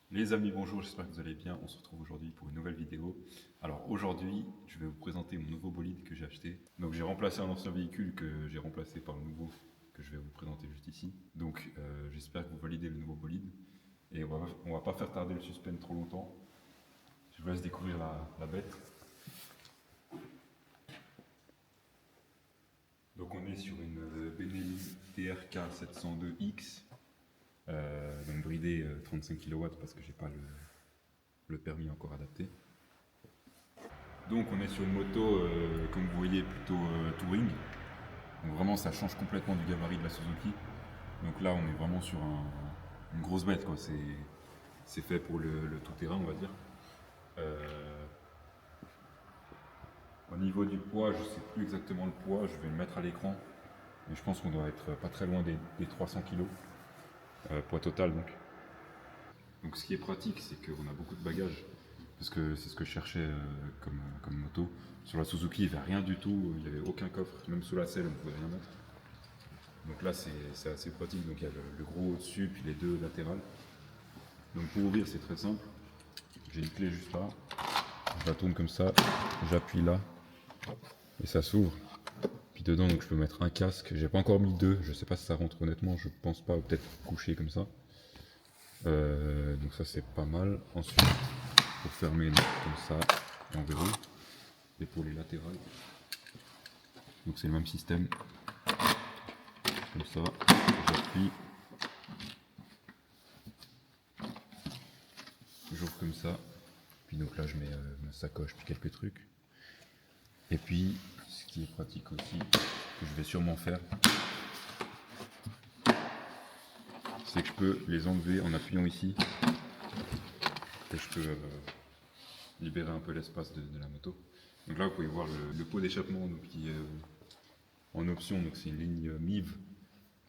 Les amis, bonjour, j'espère que vous allez bien. On se retrouve aujourd'hui pour une nouvelle vidéo. Alors aujourd'hui, je vais vous présenter mon nouveau bolide que j'ai acheté. Donc j'ai remplacé un ancien véhicule que j'ai remplacé par le nouveau que je vais vous présenter juste ici. Donc j'espère que vous validez le nouveau bolide. Et on va pas faire tarder le suspense trop longtemps. Je vous laisse découvrir la bête. Donc on est sur une Benelli TRK 702X. Donc bridé 35 kW parce que j'ai pas le permis encore adapté. Donc on est sur une moto, comme vous voyez, plutôt touring. Donc vraiment ça change complètement du gabarit de la Suzuki. Donc là on est vraiment sur une grosse bête quoi. C'est fait pour le tout-terrain on va dire. Euh, Au niveau du poids, je ne sais plus exactement le poids, je vais le mettre à l'écran. Mais je pense qu'on doit être pas très loin des 300 kg. Poids total donc. Donc ce qui est pratique c'est qu'on a beaucoup de bagages. Parce que c'est ce que je cherchais comme moto. Sur la Suzuki, il n'y avait rien du tout, il n'y avait aucun coffre, même sous la selle, on ne pouvait rien mettre. Donc là, c'est assez pratique. Donc il y a le gros au-dessus, puis les deux latérales. Donc pour ouvrir, c'est très simple. J'ai une clé juste là. Je la tourne comme ça, j'appuie là, et ça s'ouvre. Puis dedans, donc je peux mettre un casque. J'ai pas encore mis deux, je sais pas si ça rentre honnêtement, je pense pas, ou peut-être couché comme ça. Donc ça, c'est pas mal. Ensuite, pour fermer comme ça, on verrouille. Et pour les latérales. Donc c'est le même système. Comme ça, j'appuie. J'ouvre comme ça. Puis donc là je mets ma sacoche puis quelques trucs. Et puis ce qui est pratique aussi, que je vais sûrement faire, c'est que je peux les enlever en appuyant ici. Et je peux libérer un peu l'espace de la moto. Donc là vous pouvez voir le pot d'échappement qui est en option. Donc c'est une ligne MIV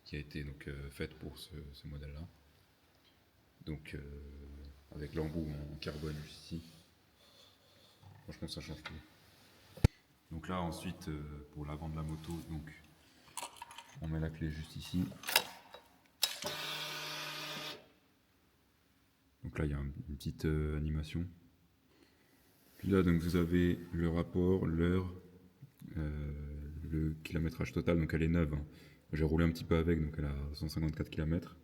qui a été donc faite pour ce modèle-là. Donc avec l'embout en carbone juste ici. Franchement ça change tout. Donc là ensuite pour l'avant de la moto, donc on met la clé juste ici. Donc là il y a une petite animation. Puis là donc vous avez le rapport, l'heure, le kilométrage total, donc elle est neuve. Hein. J'ai roulé un petit peu avec, donc elle a 154 km.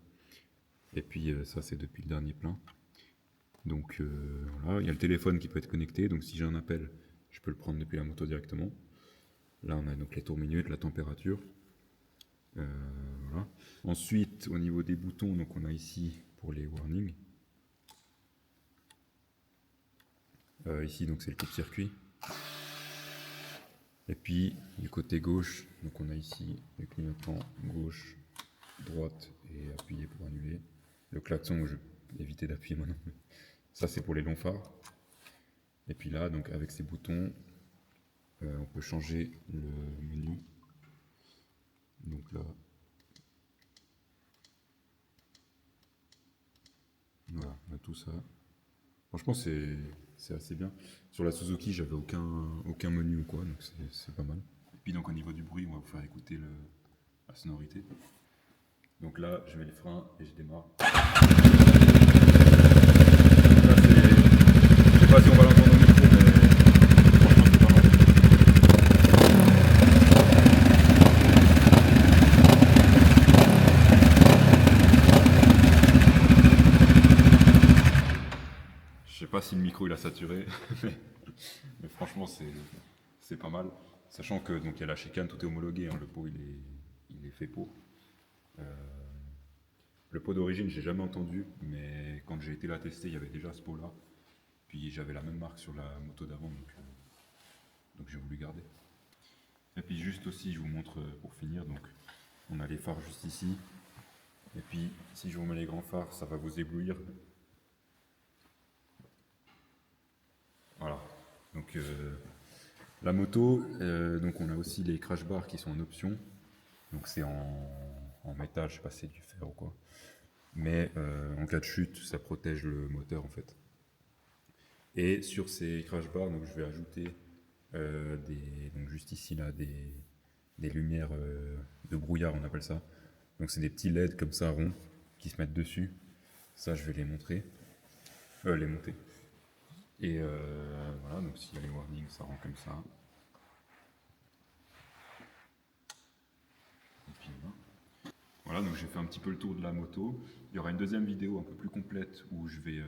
Et puis ça c'est depuis le dernier plein. Donc voilà, il y a le téléphone qui peut être connecté, donc si j'ai un appel, je peux le prendre depuis la moto directement. Là on a donc les tours minutes, la température. Voilà. Ensuite au niveau des boutons, donc on a ici pour les warnings. Ici donc c'est le coupe-circuit. Et puis du côté gauche, donc on a ici le clignotant gauche, droite et appuyer pour annuler. Le klaxon, je vais éviter d'appuyer maintenant. Ça c'est pour les longs phares. Et puis là, donc avec ces boutons, on peut changer le menu. Donc là, voilà, on a tout ça. Franchement, c'est assez bien. Sur la Suzuki, j'avais aucun menu ou quoi, donc c'est pas mal. Et puis donc au niveau du bruit, on va vous faire écouter la sonorité. Donc là, je mets le frein et je démarre. Là, je sais pas si on va l'entendre au micro, mais franchement, c'est pas mal. Je sais pas si le micro il a saturé, mais franchement, c'est pas mal. Sachant que donc il y a la chicane, tout est homologué, hein, le pot il est fait pour. Le pot d'origine, j'ai jamais entendu, mais quand j'ai été la tester, il y avait déjà ce pot-là. Puis j'avais la même marque sur la moto d'avant, donc j'ai voulu garder. Et puis juste aussi, je vous montre pour finir, donc on a les phares juste ici. Et puis si je vous mets les grands phares, ça va vous éblouir. Voilà. Donc la moto, donc on a aussi les crash bars qui sont en option. Donc c'est en métal, je sais pas si c'est du fer ou quoi. Mais en cas de chute, ça protège le moteur en fait. Et sur ces crash bars, donc je vais ajouter donc juste ici là, des lumières de brouillard, on appelle ça. Donc c'est des petits LED comme ça ronds qui se mettent dessus. Ça, je vais les montrer. les montées. Et voilà, donc s'il y a les warnings, ça rend comme ça. Et puis voilà. Voilà, donc j'ai fait un petit peu le tour de la moto. Il y aura une deuxième vidéo un peu plus complète où je vais.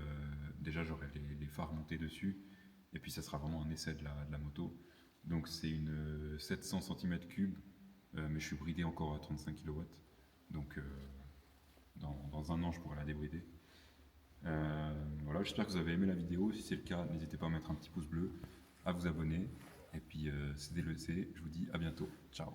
Déjà, j'aurai les phares montés dessus. Et puis, ça sera vraiment un essai de la moto. Donc, c'est une 700 cm3, mais je suis bridé encore à 35 kW. Donc, dans un an, je pourrai la débrider. Voilà, j'espère que vous avez aimé la vidéo. Si c'est le cas, n'hésitez pas à mettre un petit pouce bleu, à vous abonner. Et puis, c'était le C. Je vous dis à bientôt. Ciao.